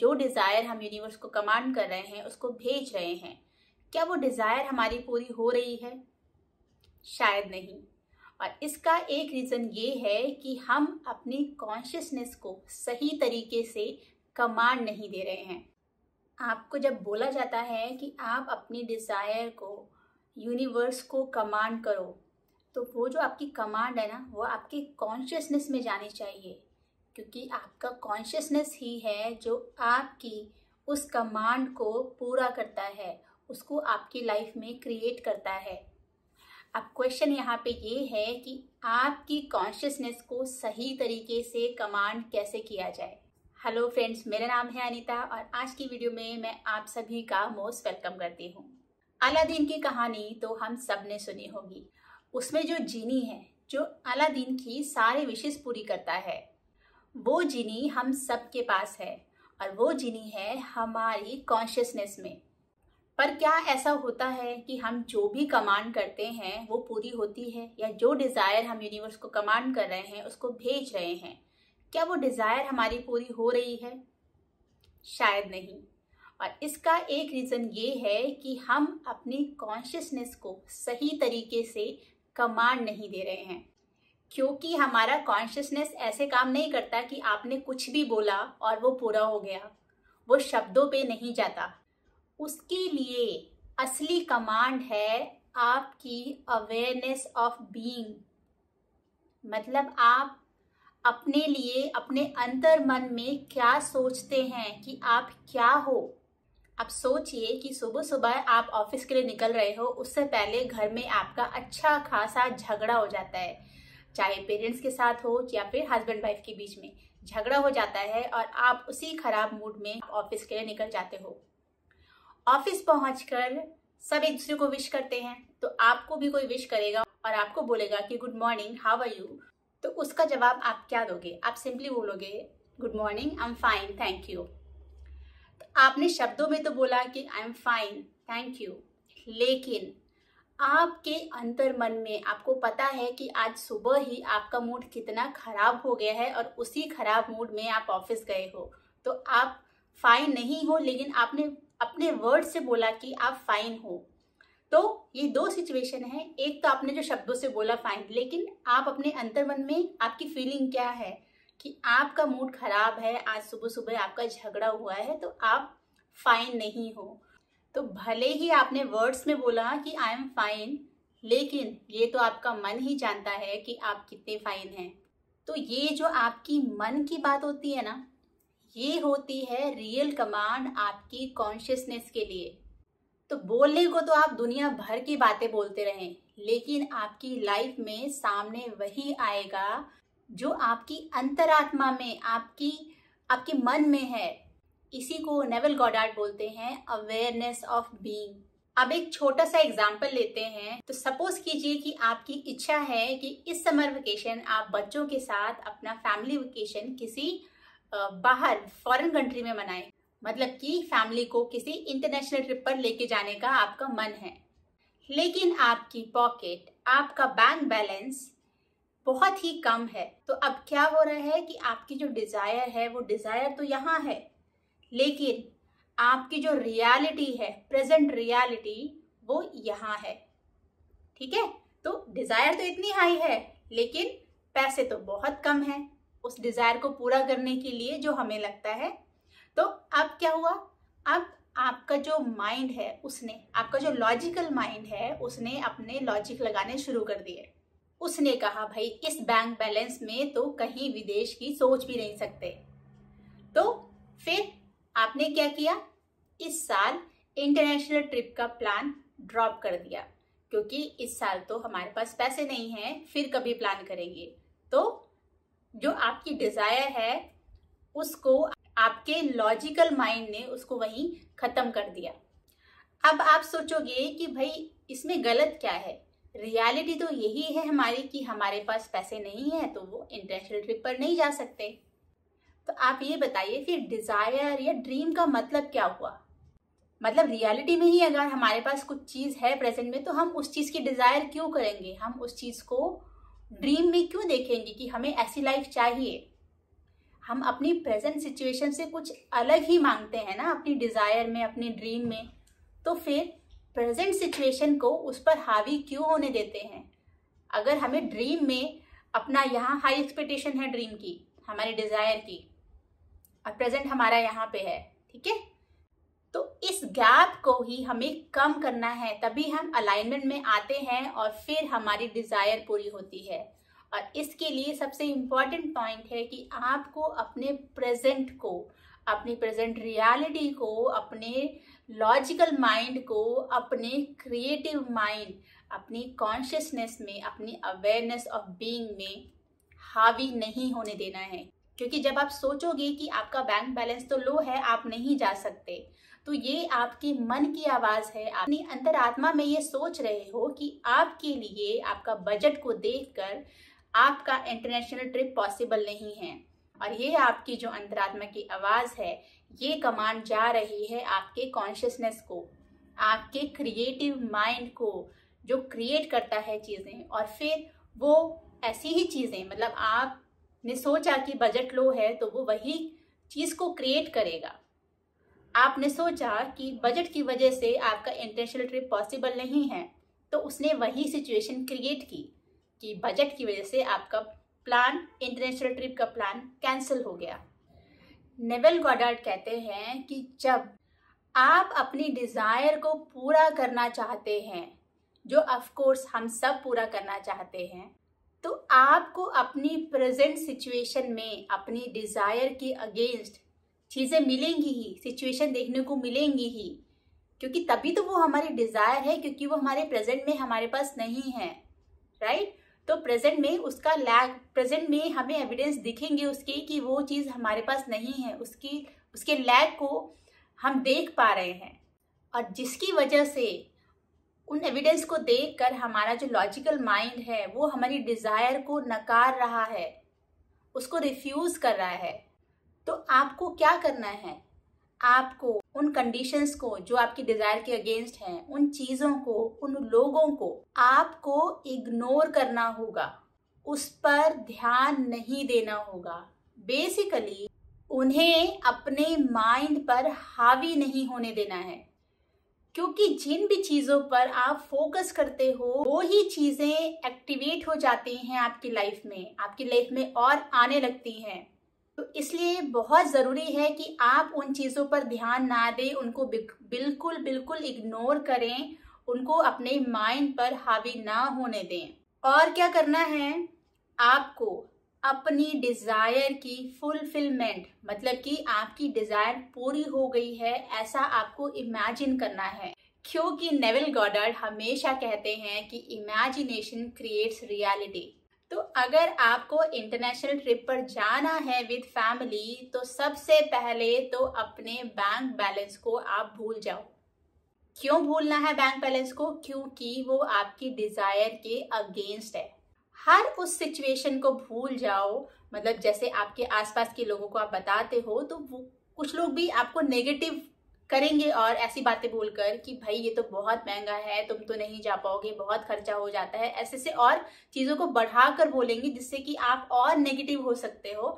जो डिजायर हम यूनिवर्स को कमांड कर रहे हैं, उसको भेज रहे हैं, क्या वो डिजायर हमारी पूरी हो रही है? शायद नहीं। और इसका एक रीजन ये है कि हम अपनी कॉन्शियसनेस को सही तरीके से कमांड नहीं दे रहे हैं। आपको जब बोला जाता है कि आप अपनी डिजायर को यूनिवर्स को कमांड करो, तो वो जो आपकी कमांड है ना, वो आपके कॉन्शियसनेस में जानी चाहिए, क्योंकि आपका कॉन्शियसनेस ही है जो आपकी उस कमांड को पूरा करता है, उसको आपकी लाइफ में क्रिएट करता है। अब क्वेश्चन यहाँ पे ये है कि आपकी कॉन्शियसनेस को सही तरीके से कमांड कैसे किया जाए। हेलो फ्रेंड्स, मेरा नाम है अनीता और आज की वीडियो में मैं आप सभी का मोस्ट वेलकम करती हूँ। अलादीन की कहानी तो हम सब ने सुनी होगी। उसमें जो जीनी है, जो अलादीन की सारे विशेष पूरी करता है, वो जीनी हम सब के पास है और वो जीनी है हमारी कॉन्शियसनेस में। पर क्या ऐसा होता है कि हम जो भी कमांड करते हैं वो पूरी होती है, या जो डिजायर हम यूनिवर्स को कमांड कर रहे हैं, उसको भेज रहे हैं, क्या वो डिजायर हमारी पूरी हो रही है? शायद नहीं। और इसका एक रीजन ये है कि हम अपनी कॉन्शियसनेस को सही तरीके से कमांड नहीं दे रहे हैं, क्योंकि हमारा कॉन्शियसनेस ऐसे काम नहीं करता कि आपने कुछ भी बोला और वो पूरा हो गया। वो शब्दों पे नहीं जाता। उसके लिए असली कमांड है आपकी अवेयरनेस ऑफ बीइंग। मतलब आप अपने लिए, अपने अंतर मन में क्या सोचते हैं कि आप क्या हो। आप सोचिए कि सुबह सुबह आप ऑफिस के लिए निकल रहे हो, उससे पहले घर में आपका अच्छा खासा झगड़ा हो जाता है, चाहे पेरेंट्स के साथ हो या फिर हस्बैंड वाइफ के बीच में झगड़ा हो जाता है, और आप उसी खराब मूड में ऑफिस के लिए निकल जाते हो। ऑफिस पहुंचकर सब एक दूसरे को विश करते हैं, तो आपको भी कोई विश करेगा और आपको बोलेगा कि good morning, how are you. तो उसका जवाब आप क्या दोगे? आप सिंपली बोलोगे good morning, I am fine, thank you. तो आपने शब्दों में तो बोला कि I am fine, thank you, लेकिन आपके अंतर मन में आपको पता है कि आज सुबह ही आपका मूड कितना खराब हो गया है और उसी खराब मूड में आप ऑफिस गए हो। तो आप फाइन नहीं हो, लेकिन आपने अपने वर्ड से बोला कि आप फाइन हो। तो ये दो सिचुएशन है। एक तो आपने जो शब्दों से बोला फाइन, लेकिन आप अपने अंतर्मन में आपकी फीलिंग क्या है कि आपका मूड खराब है, आज सुबह सुबह आपका झगड़ा हुआ है, तो आप फाइन नहीं हो। तो भले ही आपने वर्ड्स में बोला कि आई एम फाइन, लेकिन ये तो आपका मन ही जानता है कि आप कितने फाइन हैं। तो ये जो आपकी मन की बात होती है ना, ये होती है रियल कमांड आपकी कॉन्शियसनेस के लिए। तो बोलने को तो आप दुनिया भर की बातें बोलते रहें, लेकिन आपकी लाइफ में सामने वही आएगा जो आपकी अंतरात्मा में, आपके मन में है। इसी को नेविल गॉडार्ड बोलते हैं अवेयरनेस ऑफ बीइंग। अब एक छोटा सा एग्जाम्पल लेते हैं। तो सपोज कीजिए कि आपकी इच्छा है कि इस समर वेकेशन आप बच्चों के साथ अपना फैमिली वेकेशन किसी बाहर फॉरेन कंट्री में मनाएं। मतलब कि फैमिली को किसी इंटरनेशनल ट्रिप पर लेके जाने का आपका मन है, लेकिन आपकी पॉकेट, आपका बैंक बैलेंस बहुत ही कम है। तो अब क्या हो रहा है कि आपकी जो डिजायर है, वो डिजायर तो यहाँ है, लेकिन आपकी जो रियलिटी है, प्रेजेंट रियलिटी, वो यहाँ है। ठीक है? तो डिजायर तो इतनी हाई है, लेकिन पैसे तो बहुत कम है उस डिजायर को पूरा करने के लिए जो हमें लगता है। तो अब क्या हुआ? अब आपका जो माइंड है, उसने, आपका जो लॉजिकल माइंड है, उसने अपने लॉजिक लगाने शुरू कर दिए। उसने कहा भाई इस बैंक बैलेंस में तो कहीं विदेश की सोच भी नहीं सकते। तो फिर आपने क्या किया? इस साल इंटरनेशनल ट्रिप का प्लान ड्रॉप कर दिया, क्योंकि इस साल तो हमारे पास पैसे नहीं है, फिर कभी प्लान करेंगे। तो जो आपकी डिजायर है, उसको आपके लॉजिकल माइंड ने उसको वहीं खत्म कर दिया। अब आप सोचोगे कि भाई इसमें गलत क्या है? रियलिटी तो यही है हमारी कि हमारे पास पैसे नहीं है, तो वो इंटरनेशनल ट्रिप पर नहीं जा सकते। तो आप ये बताइए फिर डिजायर या ड्रीम का मतलब क्या हुआ? मतलब रियलिटी में ही अगर हमारे पास कुछ चीज है प्रेजेंट में, तो हम उस चीज की डिजायर क्यों करेंगे? हम उस चीज को ड्रीम में क्यों देखेंगे कि हमें ऐसी लाइफ चाहिए? हम अपनी प्रेजेंट सिचुएशन से कुछ अलग ही मांगते हैं ना अपनी डिजायर में, अपनी ड्रीम में, तो फिर प्रेजेंट सिचुएशन को उस पर हावी क्यों होने देते हैं? अगर हमें ड्रीम में अपना यहाँ हाई एक्सपेक्टेशन है ड्रीम की, हमारे डिजायर की, और प्रेजेंट हमारा यहाँ पे है, ठीक है, तो इस गैप को ही हमें कम करना है, तभी हम अलाइनमेंट में आते हैं और फिर हमारी डिजायर पूरी होती है। और इसके लिए सबसे इम्पॉर्टेंट पॉइंट है कि आपको अपने प्रेजेंट को, अपनी प्रेजेंट रियलिटी को, अपने लॉजिकल माइंड को, अपने क्रिएटिव माइंड, अपनी कॉन्शियसनेस में, अपनी अवेयरनेस ऑफ बीइंग में हावी नहीं होने देना है। क्योंकि जब आप सोचोगे कि आपका बैंक बैलेंस तो लो है, आप नहीं जा सकते, तो ये आपके मन की आवाज है। अपनी अंतरात्मा में ये सोच रहे हो कि आपके लिए आपका बजट को देखकर आपका इंटरनेशनल ट्रिप पॉसिबल नहीं है। और ये आपकी जो अंतरात्मा की आवाज है, ये कमांड जा रही है आपके कॉन्शियसनेस को, आपके क्रिएटिव माइंड को, जो क्रिएट करता है चीजें। और फिर वो ऐसी ही चीजें, मतलब आपने सोचा कि बजट लो है तो वो वही चीज को क्रिएट करेगा। आपने सोचा कि बजट की वजह से आपका इंटरनेशनल ट्रिप पॉसिबल नहीं है, तो उसने वही सिचुएशन क्रिएट की कि बजट की वजह से आपका प्लान, इंटरनेशनल ट्रिप का प्लान कैंसिल हो गया। नेविल गॉडार्ड कहते हैं कि जब आप अपनी डिजायर को पूरा करना चाहते हैं, जो ऑफ कोर्स हम सब पूरा करना चाहते हैं, तो आपको अपनी प्रेजेंट सिचुएशन में अपनी डिजायर के अगेंस्ट चीजें मिलेंगी ही, सिचुएशन देखने को मिलेंगी ही, क्योंकि तभी तो वो हमारी डिजायर है, क्योंकि वो हमारे प्रेजेंट में हमारे पास नहीं है, राइट। तो प्रेजेंट में उसका लैग, प्रेजेंट में हमें एविडेंस दिखेंगे उसके कि वो चीज हमारे पास नहीं है, उसके लैग को हम देख पा रहे हैं, और जिसकी वजह से उन एविडेंस को देखकर हमारा जो लॉजिकल माइंड है वो हमारी डिजायर को नकार रहा है, उसको रिफ्यूज कर रहा है। तो आपको क्या करना है? आपको उन कंडीशंस को जो आपकी डिजायर के अगेंस्ट हैं, उन चीजों को, उन लोगों को आपको इग्नोर करना होगा, उस पर ध्यान नहीं देना होगा। बेसिकली उन्हें अपने माइंड पर हावी नहीं होने देना है, क्योंकि जिन भी चीजों पर आप फोकस करते हो वो ही चीजें एक्टिवेट हो जाती हैं आपकी लाइफ में और आने लगती हैं। तो इसलिए बहुत जरूरी है कि आप उन चीजों पर ध्यान ना दें, उनको बिल्कुल इग्नोर करें, उनको अपने माइंड पर हावी ना होने दें। और क्या करना है? आपको अपनी डिजायर की फुलफिलमेंट, मतलब कि आपकी डिजायर पूरी हो गई है, ऐसा आपको इमेजिन करना है। क्योंकि नेविल गॉडार्ड हमेशा कहते हैं कि इमेजिनेशन क्रिएट्स रियलिटी। तो अगर आपको इंटरनेशनल ट्रिप पर जाना है विद फैमिली, तो सबसे पहले तो अपने बैंक बैलेंस को आप भूल जाओ। क्यों भूलना है बैंक बैलेंस को? क्योंकि वो आपकी डिजायर के अगेंस्ट है। हर उस सिचुएशन को भूल जाओ, मतलब जैसे आपके आसपास के लोगों को आप बताते हो तो वो कुछ लोग भी आपको नेगेटिव करेंगे और ऐसी बातें बोलकर कि भाई ये तो बहुत महंगा है, तुम तो नहीं जा पाओगे, बहुत खर्चा हो जाता है, ऐसे से और चीजों को बढ़ाकर बोलेंगे जिससे कि आप और नेगेटिव हो सकते हो।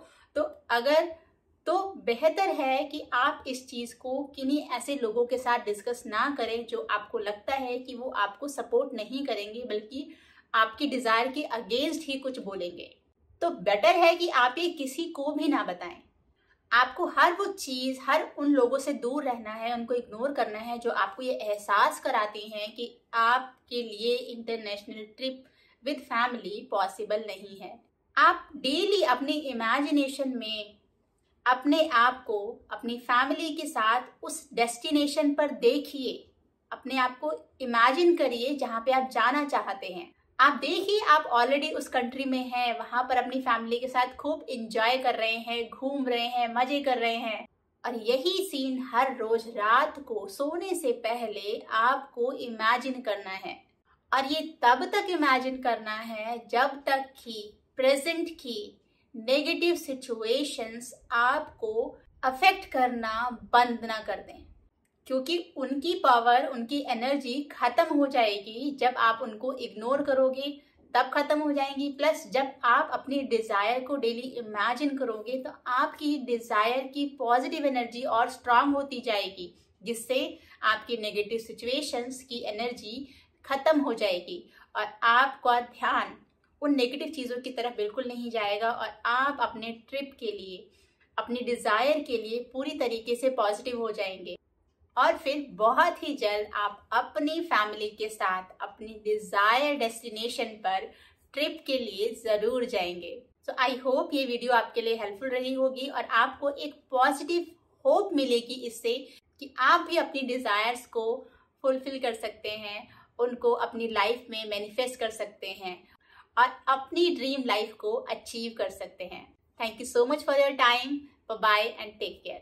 तो बेहतर है कि आप इस चीज को किन्हीं ऐसे लोगों के साथ डिस्कस ना करें जो आपको लगता है कि वो आपको सपोर्ट नहीं करेंगे, बल्कि आपकी डिजायर के अगेंस्ट ही कुछ बोलेंगे। तो बेटर है कि आप ये किसी को भी ना बताएं। आपको हर वो चीज, हर उन लोगों से दूर रहना है, उनको इग्नोर करना है जो आपको ये एहसास कराती हैं कि आपके लिए international trip with family possible नहीं है। आप डेली अपनी इमेजिनेशन में अपने आप को अपनी फैमिली के साथ उस डेस्टिनेशन पर देखिए, अपने आप को इमेजिन करिए जहाँ पे आप जाना चाहते हैं। आप देखिए आप ऑलरेडी उस कंट्री में हैं, वहां पर अपनी फैमिली के साथ खूब एंजॉय कर रहे हैं, घूम रहे हैं, मजे कर रहे हैं। और यही सीन हर रोज रात को सोने से पहले आपको इमेजिन करना है। और ये तब तक इमेजिन करना है जब तक कि प्रेजेंट की नेगेटिव सिचुएशंस आपको अफेक्ट करना बंद ना कर दें, क्योंकि उनकी पावर, उनकी एनर्जी खत्म हो जाएगी जब आप उनको इग्नोर करोगे, तब खत्म हो जाएंगी। प्लस जब आप अपनी डिजायर को डेली इमेजिन करोगे तो आपकी डिजायर की पॉजिटिव एनर्जी और स्ट्रांग होती जाएगी, जिससे आपकी नेगेटिव सिचुएशंस की एनर्जी खत्म हो जाएगी और आपका ध्यान उन नेगेटिव चीजों की तरफ बिल्कुल नहीं जाएगा और आप अपने ट्रिप के लिए, अपनी डिजायर के लिए पूरी तरीके से पॉजिटिव हो जाएंगे और फिर बहुत ही जल्द आप अपनी फैमिली के साथ अपनी डिजायर डेस्टिनेशन पर ट्रिप के लिए जरूर जाएंगे। सो आई होप ये वीडियो आपके लिए हेल्पफुल रही होगी और आपको एक पॉजिटिव होप मिलेगी इससे कि आप भी अपनी डिजायर्स को फुलफिल कर सकते हैं, उनको अपनी लाइफ में मैनिफेस्ट कर सकते हैं और अपनी ड्रीम लाइफ को अचीव कर सकते हैं। Thank you so much for your time. Bye bye and take care.